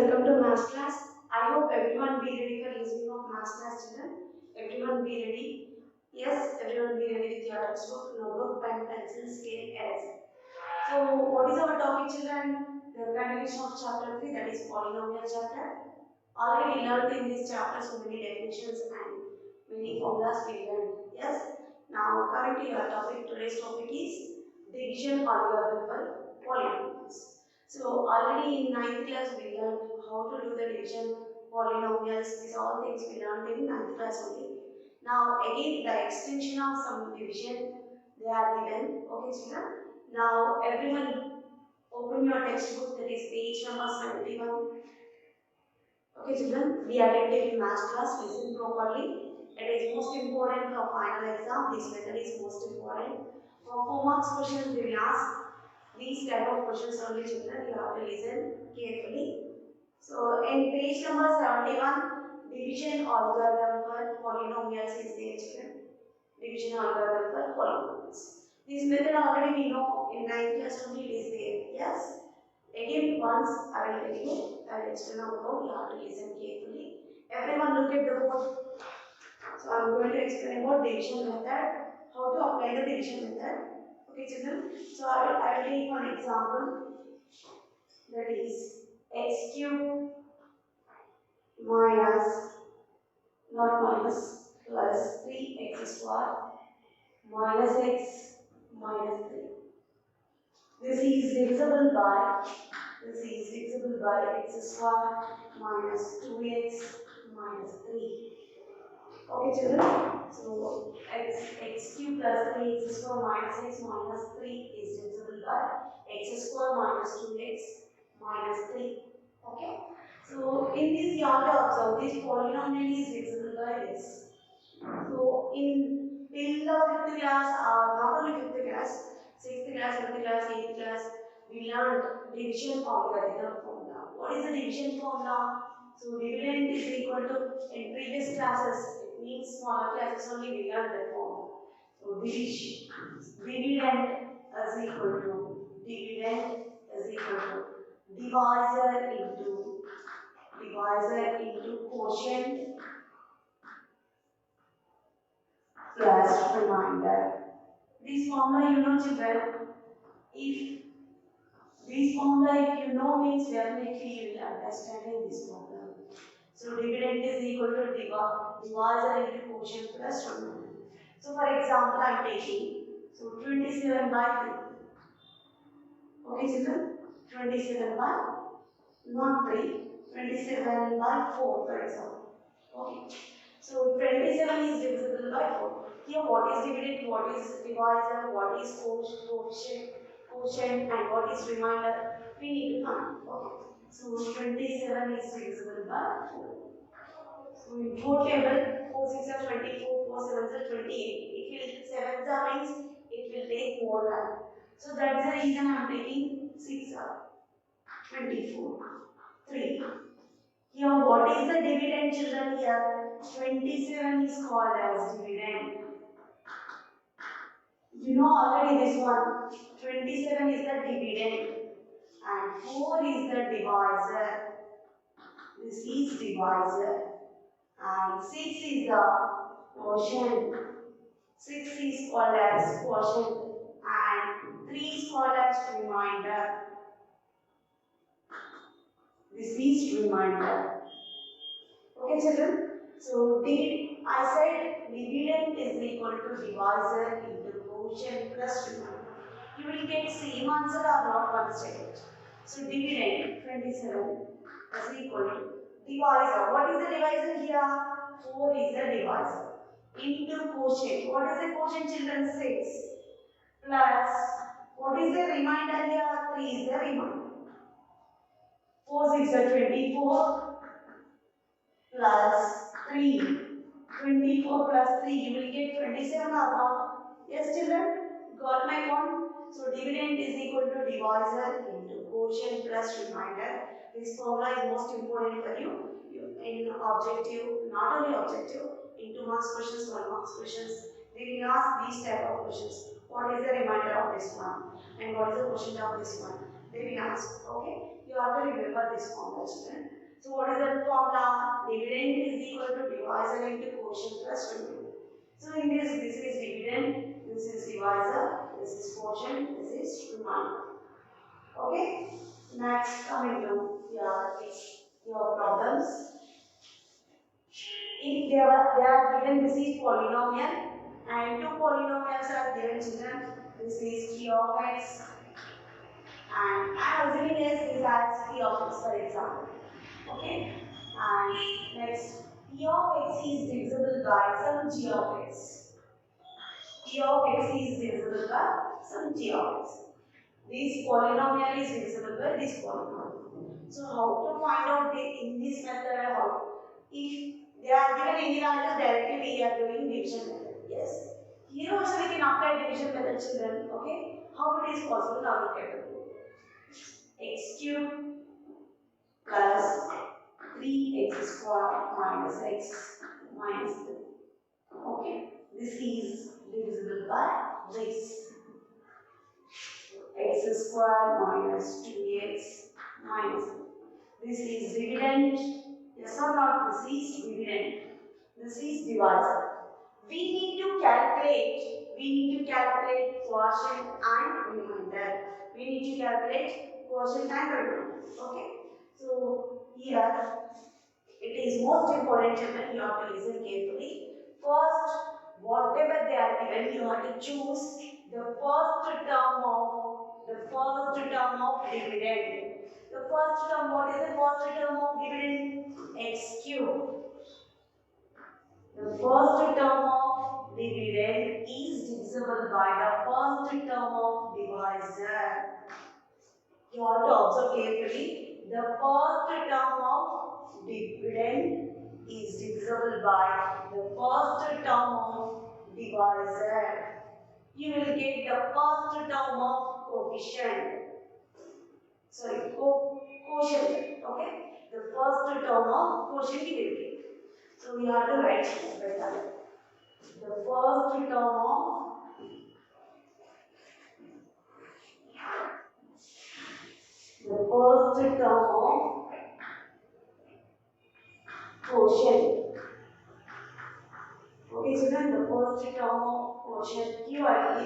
welcome to maths class. I hope everyone be ready for listening of maths class, children. Everyone be ready. Yes, everyone be ready with your textbook, notebook, pen, pencil, scale, eraser. So, what is our topic, children? The continuation of chapter 3, that is polynomial chapter. Already we learned in this chapter so many definitions and many formulas we learned. Yes. Now, coming to your topic, today's topic is division algorithm for polynomials. So already in 9th class we learned how to do the division, polynomials, these all things we learned in 9th class only. Now again the extension of some division they are given. Okay children. Now everyone open your textbook, that is page number 71. Okay children, we are taking maths class, listen properly. It is most important for final exam, this method is most important. For 4 marks questions we will ask. These type of questions only children, you have to listen carefully. So in page number 71, division algorithm for polynomials is there children. Division algorithm for polynomials. This method already we know in 9th class only it is there. Yes. Again once I will tell you, I will explain about, you have to listen carefully. Everyone look at the board. So I am going to explain about division method, how to apply the division method. Okay children, so I will take one example, that is x cube minus, not minus, plus 3x square minus x minus 3. This is divisible by x square minus 2x minus 3. Okay children, so x cube plus 3x square minus x minus 3 is divisible by x square minus 2x minus 3. Okay, so in this you have to observe this polynomial is divisible by this. So in till the 5th class, not only 5th class, 6th class, 7th class, 8th class, we learned division algorithm formula. What is the division formula? So dividend is equal to, in previous classes, it means smaller classes only we learned that formula. So dividend is equal to divisor into quotient plus remainder. This formula you know children, if this formula if you know means definitely you will understand in this formula. So dividend is equal to divisor into quotient plus remainder. So for example I am taking, so 27 by 3. Okay children, 27 by not 3, 27 by 4 for example. Okay. So 27 is divisible by 4. Here what is dividend, what is divisor, what is quotient and what is remainder, we need to find. Okay. So 27 is divisible by 4. So in 4 table, 4 6 are 24, 4 7 are 28. It will 7 means it will take more time. So that's the reason I am taking 6 are 24, 3. Here, what is the dividend children here? 27 is called as dividend. You know already this one. 27 is the dividend and 4 is the divisor. This is divisor and 6 is the quotient. 6 is called as quotient and 3 is called as remainder. This is remainder. Okay children, so I said dividend is equal to divisor into quotient plus remainder. You will get same answer or not one second. So dividend 27 is equal to divisor. What is the divisor here? 4 is the divisor into quotient. What is the quotient children? 6 plus what is the remainder here? 3 is the remainder. 4 6 are 24 plus 3. 24 plus 3, you will get 27 or not? Yes children, got my point? So dividend is equal to divisor into quotient plus remainder. This formula is most important for you in objective, not only objective, in 2 marks questions, 1 marks questions. They will ask these type of questions. What is the remainder of this one? And what is the quotient of this one? They will ask, okay? You have to remember this formula children. So what is that formula? Dividend is equal to divisor into quotient plus 20. So in this is dividend, this is divisor, this is quotient, this is remainder. Okay? Next, coming to your problems. If they are given this is polynomial and two polynomials are given children, this is p of x and I am assuming as this as p of x for example. Okay? And next, p of x is divisible by some g of x. P of x is divisible by some g of x. This polynomial is divisible by this polynomial. So how to find out in this method how? If they are given any values directly we are doing division method. Yes. Here also we can apply division method children. Okay. How it is possible now look at the board. X cube plus 3x square minus x minus 2. Okay. This is divisible by this. X square minus 2x minus. This is dividend. Yes or not? This is dividend. This is divisor. We need to calculate quotient and remainder. We need to calculate quotient and remainder. Okay. So here it is most important children, you have to listen carefully. First, whatever they are given, you have to choose the first term of dividend. The first term, what is the first term of dividend? X cube. The first term of dividend is divisible by the first term of divisor. You have to observe carefully. The first term of dividend is divisible by the first term of divisor. You will get the first term of coefficient. Sorry, quotient. Okay? The first term of quotient you will get. So we have to write better. The first term of quotient. Okay, children, the first term of quotient QID.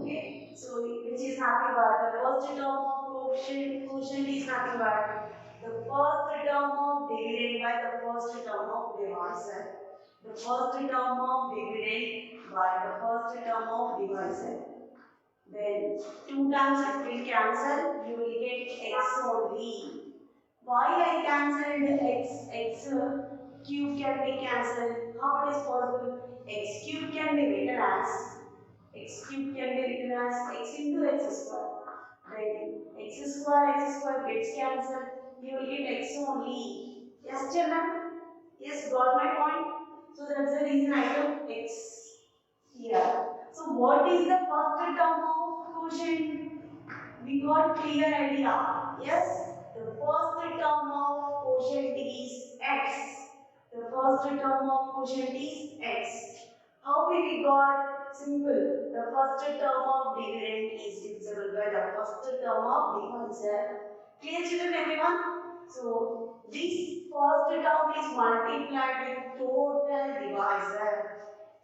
Okay, so which is nothing but the first term of quotient is nothing but the first term of dividend by the first term of divisor. The first term of dividend by the first term of divisor. Then 2 times it will cancel, you will get x only. Why I cancelled x cube can be cancelled? How it is possible? X cube can be written as x into x square. Then x square gets cancelled. You will get x only. Yes, children? Yes, got my point? So that's the reason I took x here. So what is the first term of quotient? We got clear idea. Yes? The first term of quotient is x. The first term of quotient is x. How we got? Simple. The first term of dividend is divisible by the first term of divisor. Clear children everyone? So this first term is multiplied with total divisor.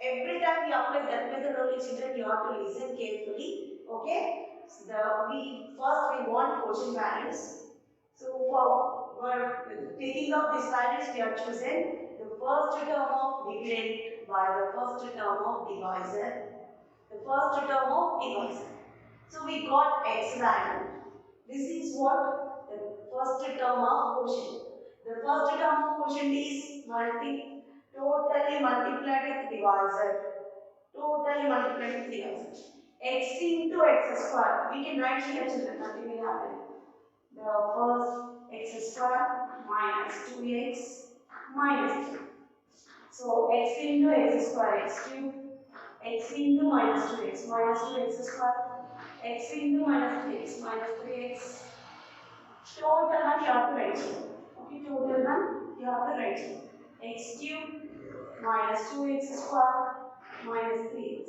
Every time we apply that methodology children you have to listen carefully. Okay? We want quotient values. So for taking up these values, we have chosen the first term of dividend by the first term of divisor. The first term of divisor. So we got x value. This is what the first term of quotient. The first term of quotient is totally multiplied with divisor. Totally multiplied with divisor. X into x square. We can write here children, nothing will happen. The first x square minus 2x minus 3. So x into x square, x cube, x into minus 2x square, x into minus 3x minus 3x. Total one you have to write here. Okay, total one you have to write here. X cube minus 2x square minus 3x.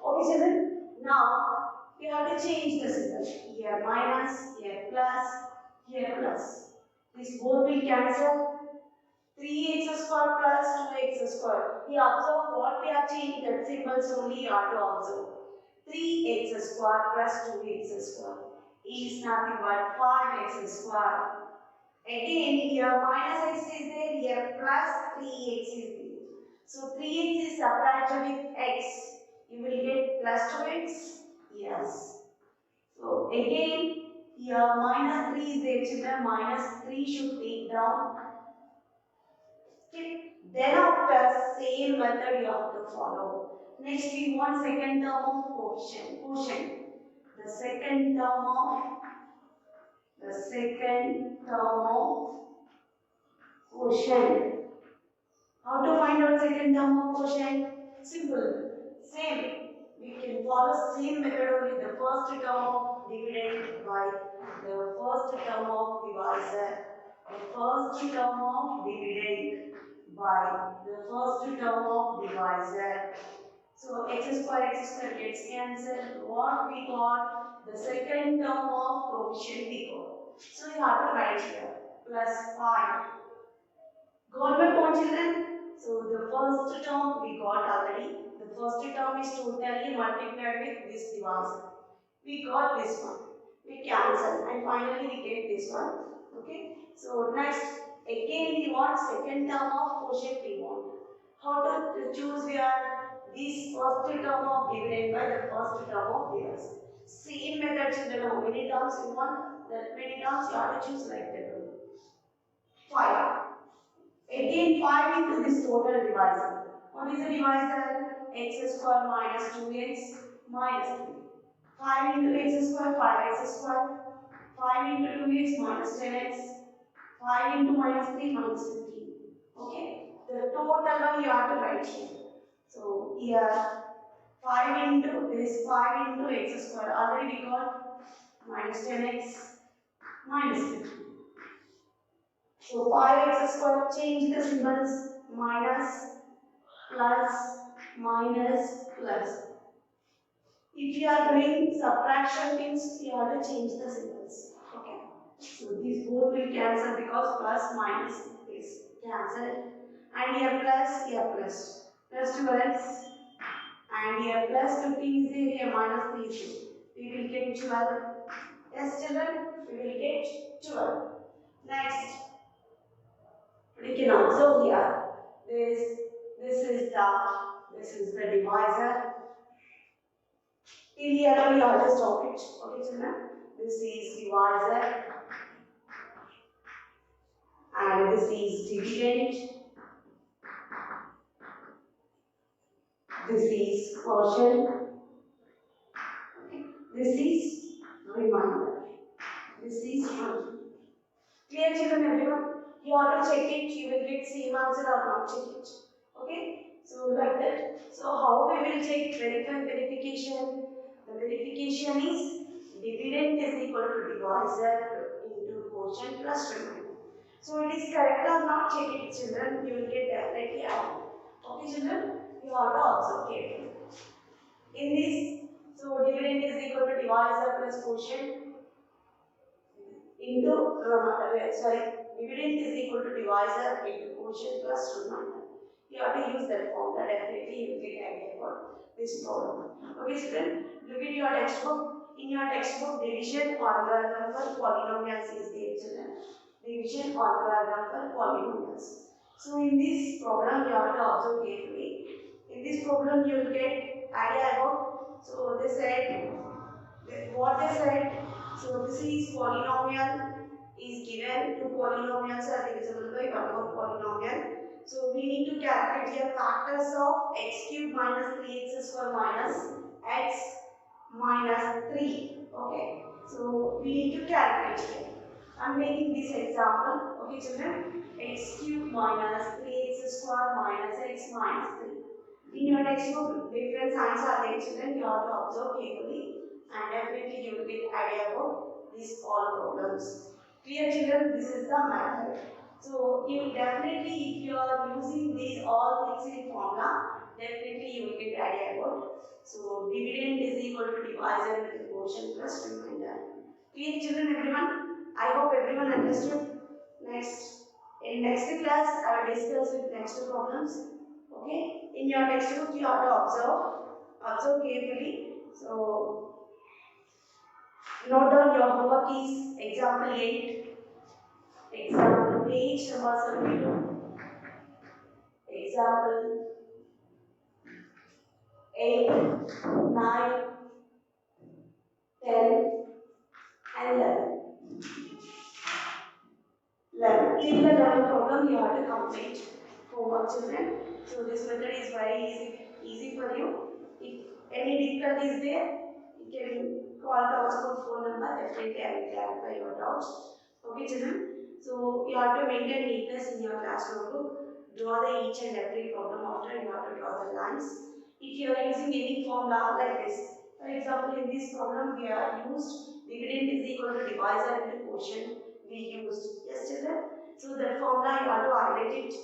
Okay, children. Now you have to change the symbol. Here minus, here plus. here plus. These both will cancel. 3x square plus 2x square. We observe what we have changed, that symbols only you have to observe. 3x square plus 2x square is nothing but 5x square. Again here minus x is there, here plus 3x is there. So 3x is subtracted with x. You will get plus 2x. Yes. So again here minus 3 is there, children. Minus 3 should take down. Okay. Then after same method you have to follow. Next we want second term of quotient. The second term of quotient. How to find out second term of quotient? Simple. Same. We can follow same method only. The first term of dividend by the first term of divisor. The first term of dividend by the first term of divisor. So x square gets cancelled. What we got? The second term of quotient we got. So you have to write here plus 5. Got my point, children? So the first term we got already. The first term is totally multiplied with this divisor. We got this one. We cancel and finally we get this one. Okay. So next again we want second term of quotient we want. How to choose? We are this first term of dividend by the first term of divisor. Same method, children. How many terms you want? That many terms you have to choose like that. 5. Again 5 into this total divisor. What is the divisor? X square minus 2x minus 3. 5 into x square, 5x square. 5 into 2x minus 10x. 5 into minus 3 minus 15. Okay. The total one you have to write here. So here 5 into this 5 into x square. Already we got minus 10x minus 15. So 5x square, change the symbols, minus, plus, minus, plus. If you are doing subtraction things, you have to change the symbols. Okay. So these both will cancel because plus minus is cancelled. And here plus, here plus. Plus 2x. And here plus 15 is there, here minus 3 is there. We will get 12. Yes, children, we will get 12. Next. We can observe here, this is the divisor. Till here only you have to stop it. Okay, children? This is divisor and this is dividend. This is quotient. Okay. This is remainder. This is function. Clear, children, everyone? You have to check it. You will get same answer or not check it. Okay? So like that. So how we will check verification? The verification is dividend is equal to divisor into quotient plus remainder. So it is correct or not, check it, children. You will get definitely out. Okay, children? You have to observe carefully. In this, so dividend is equal to divisor plus quotient into dividend is equal to divisor into quotient plus remainder. You have to use that formula. Definitely you will get idea about this problem. Okay, student, look at your textbook. In your textbook, division algorithm for polynomials is there, children. Division algorithm for polynomials. So in this problem, you have to observe carefully. In this problem, you will get idea about. So they said what they said. So this is polynomial is given. Two polynomials are divisible by one more polynomial. So we need to calculate here factors of x cube minus 3x square minus x minus 3. Okay. So we need to calculate here. I am making this example. Okay, children. X cube minus 3x square minus x minus 3. In your textbook, different signs are there, children. You have to observe carefully. And definitely you will get idea about these all problems. Clear, children? This is the method. So you definitely, if you are using these all things in formula, definitely you will get idea about. So dividend is equal to divisor with quotient plus remainder. Clear, children, everyone? I hope everyone understood. Next, in next class, I will discuss with next problems. Okay, in your textbook you have to observe carefully. So note down your homework is example 8, example page number 72, example 8, 9, 10 and 11. 11. Till the 11 problem you have to complete homework, children. So this method is very easy for you. If any difficulty is there, you can call our school phone number. Definitely I will clarify your doubts. Okay, children. So you have to maintain neatness in your class notebook. Draw the each and every problem after you have to draw the lines. If you are using any formula like this, for example, in this problem we are used dividend is equal to divisor into quotient. We used. Yes, children. So that formula you have to highlight it.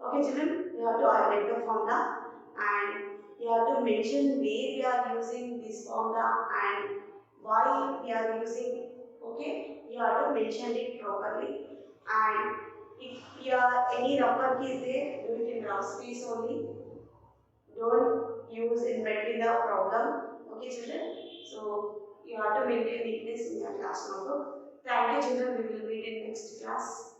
Okay, children. You have to highlight the formula and you have to mention where we are using this formula and why we are using. Okay, you have to mention it properly. And if you are any rough work is there, do it in rough space only. Don't use in between the problem. Okay, children. So you have to maintain neatness in your class notebook. Thank you, children. We will meet in next class.